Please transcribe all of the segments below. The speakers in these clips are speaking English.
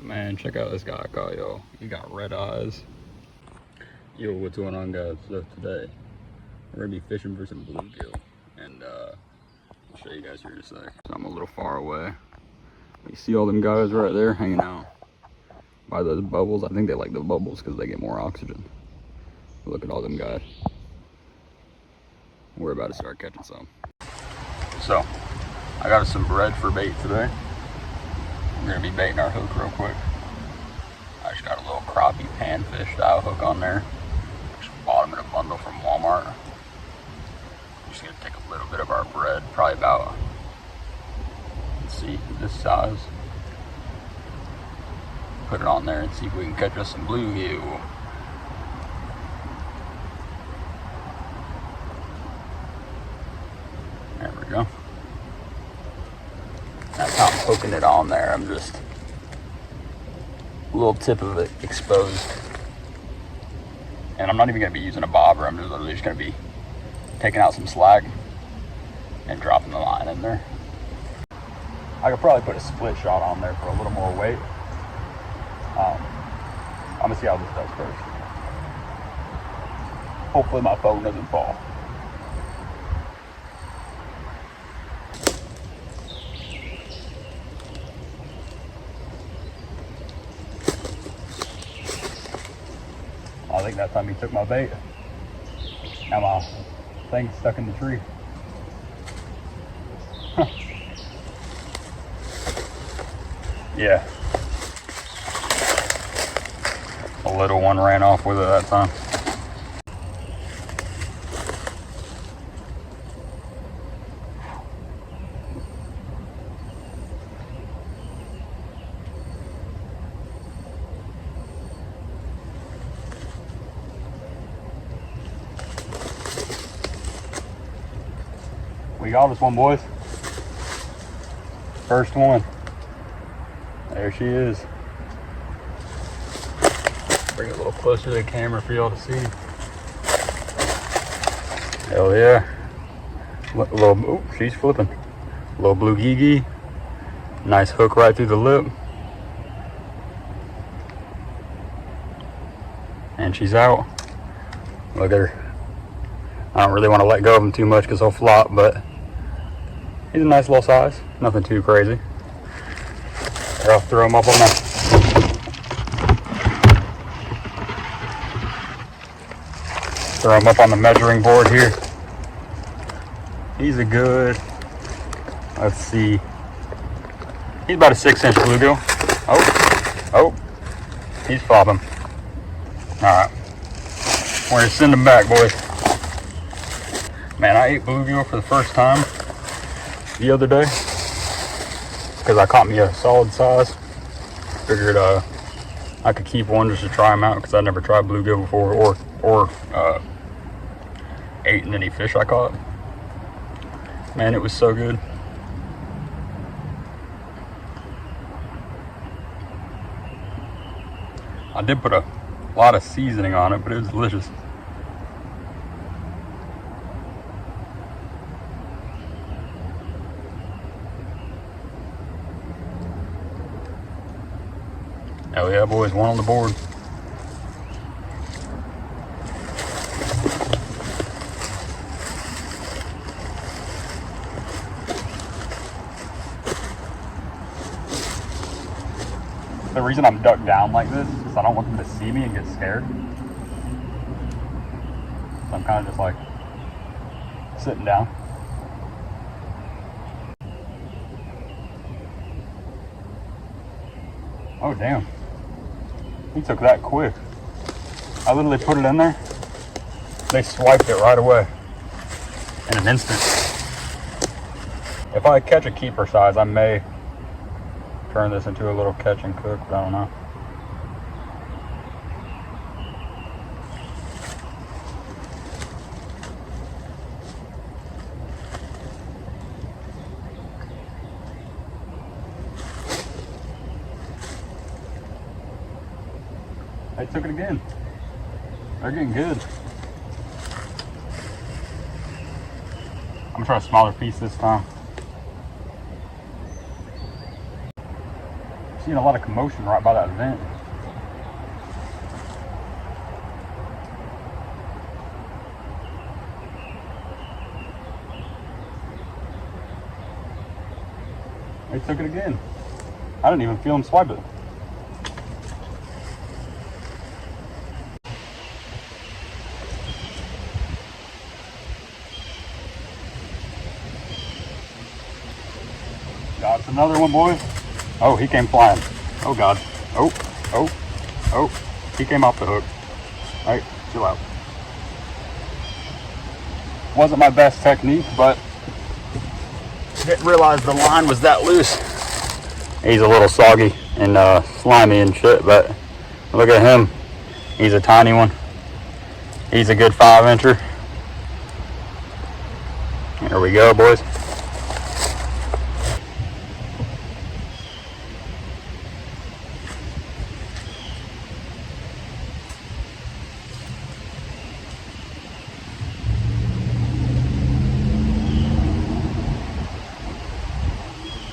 Man, check out this guy I caught, yo. He got red eyes. Yo, what's going on, guys? So today, we're gonna be fishing for some bluegill. And I'll show you guys here in a sec. So I'm a little far away. You see all them guys right there hanging out by those bubbles? I think they like the bubbles because they get more oxygen. Look at all them guys. We're about to start catching some. So, I got us some bread for bait today. We're gonna be baiting our hook real quick. I just got a little crappie panfish style hook on there. Just bought them in a bundle from Walmart. I'm just gonna take a little bit of our bread, probably about, let's see, this size. Put it on there and see if we can catch us some bluegill. There we go. That's how I'm poking it on there. I'm just a little tip of it exposed. And I'm not even gonna be using a bobber. I'm just literally just gonna be taking out some slack and dropping the line in there. I could probably put a split shot on there for a little more weight. I'm gonna see how this does first. Hopefully my phone doesn't fall. I think that time he took my bait. Now my thing's stuck in the tree. Huh. Yeah. A little one ran off with it that time. We got this one, boys. First one. There she is. Bring it a little closer to the camera for y'all to see. Hell yeah. Oh, she's flipping. Little bluegill. Nice hook right through the lip. And she's out. Look at her. I don't really want to let go of him too much because he'll flop, but he's a nice little size. Nothing too crazy. Here, I'll throw him up on the measuring board here. He's a good, let's see, he's about a 6-inch bluegill. Oh, he's flopping. All right, we're gonna send him back, boys. Man, I ate bluegill for the first time the other day because I caught me a solid size. Figured I could keep one just to try them out because I never tried bluegill before or ate any fish I caught. Man, it was so good. I did put a lot of seasoning on it, but it was delicious. Hell yeah, boys, one on the board. The reason I'm ducked down like this is because I don't want them to see me and get scared. So I'm kind of just like sitting down. Oh, damn. He took that quick. I literally put it in there. They swiped it right away in an instant. If I catch a keeper size, I may turn this into a little catch and cook, but I don't know. They took it again. They're getting good. I'm gonna try a smaller piece this time. Seeing a lot of commotion right by that vent. They took it again. I didn't even feel him swipe it. Got another one, boys. Oh, he came flying. Oh, God. Oh, oh, oh. He came off the hook. All right, chill out. Wasn't my best technique, but didn't realize the line was that loose. He's a little soggy and slimy and shit, but look at him. He's a tiny one. He's a good 5-incher. Here we go, boys.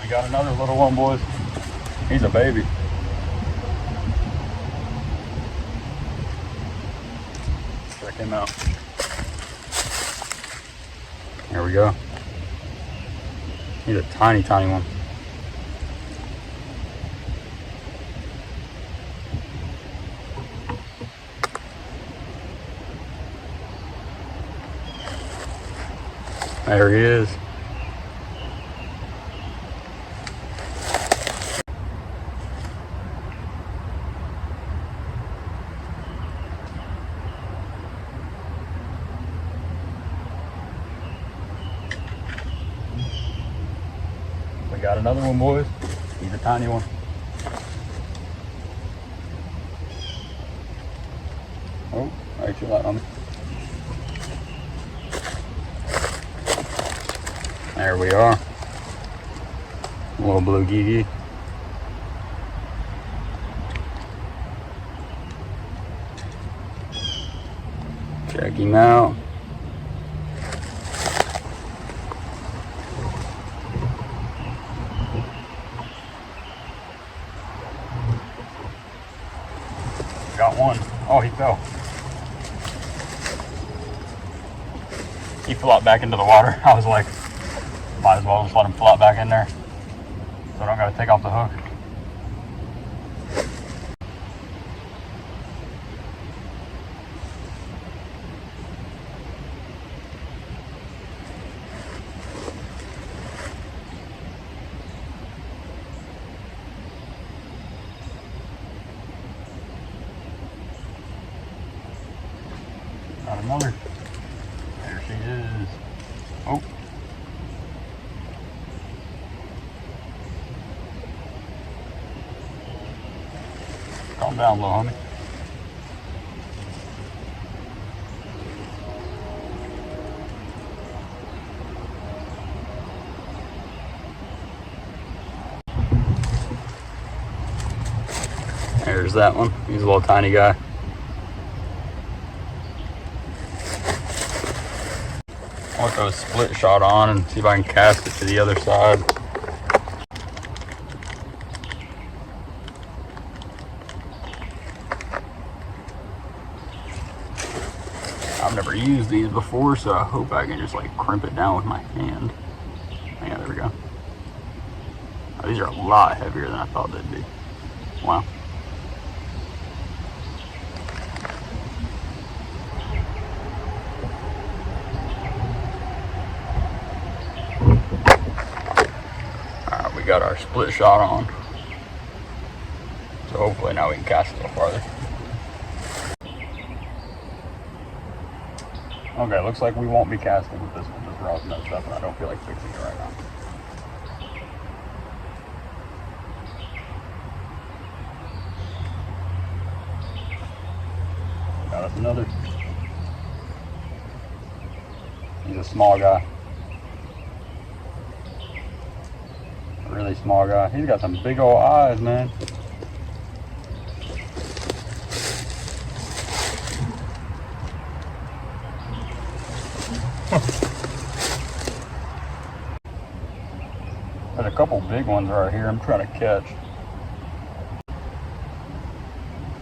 We got another little one, boys. He's a baby. Check him out. There we go. He's a tiny, tiny one. There he is. We got another one, boys. He's a tiny one. Oh, right, chill out on me. There we are. A little bluegill. Check him out. Got one. Oh, he fell. He flopped back into the water. I was like, might as well just let him flop back in there so I don't gotta take off the hook. Got another. There she is. Oh. Calm down, little homie. There's that one. He's a little tiny guy. I'll throw a split shot on and see if I can cast it to the other side. I've never used these before, so I hope I can just like crimp it down with my hand. Yeah, there we go. Oh, these are a lot heavier than I thought they'd be. Wow. Alright, we got our split shot on. So hopefully now we can cast a little farther. Okay, looks like we won't be casting with this one. This rod's messed up and I don't feel like fixing it right now. Got us another. He's a small guy. A really small guy. He's got some big old eyes, man. There's a couple big ones right here I'm trying to catch.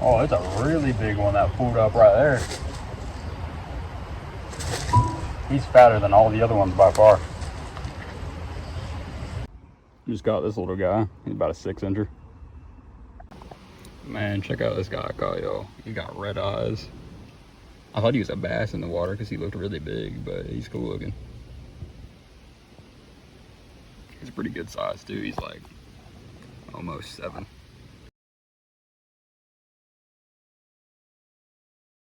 Oh, it's a really big one that pulled up right there. He's fatter than all the other ones by far. Just got this little guy. He's about a 6-incher. Man, check out this guy I caught, yo. He got red eyes. I thought he was a bass in the water because he looked really big, but he's cool looking. He's a pretty good size too. He's like almost 7.